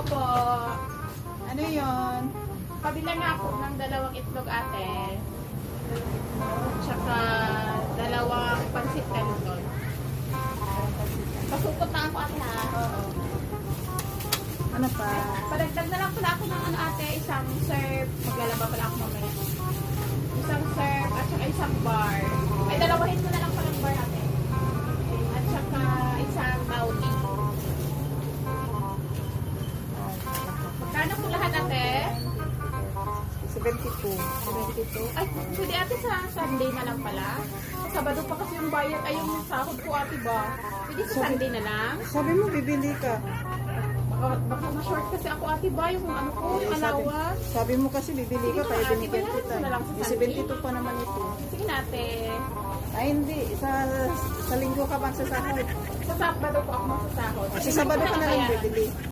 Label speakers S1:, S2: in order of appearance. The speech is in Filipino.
S1: Opo.
S2: Ano yon?
S1: Pabila nga ako ng dalawang itlog ate. Tsaka dalawang pansit canton. Pasukot na ako ate ha.
S2: Oo. Ano pa?
S1: Padagdag na lang pala ako ng ano ate, isang serve. Maglalaba pala ako mamaya. Isang serve at saka isang bar. Ay, dalawahin mo na lang palang bar ate. At saka isang bounty. Magkano po lahat ate?
S2: 72.
S1: 72. Ay, pwede ate sa Sunday na lang pala. Sabado pa kasi yung bayad, ay yung sahod ko ate ba? Pwede sa Sunday na lang?
S2: Sabi mo, bibili ka.
S1: Baka ma-short kasi ako ate ba, yung ano ko, yung alawa.
S2: Sabi mo kasi bibili ka,
S1: Sige
S2: kaya
S1: na,
S2: binigyan
S1: ate,
S2: kita.
S1: bayaran mo na lang sa
S2: May
S1: Sunday.
S2: 72 pa naman ito.
S1: Sige na ate.
S2: Ay, hindi. Sa linggo ka bang sasahod?
S1: Sa Sabado po ako magsasahod.
S2: Sa Sabado ka na lang bibili.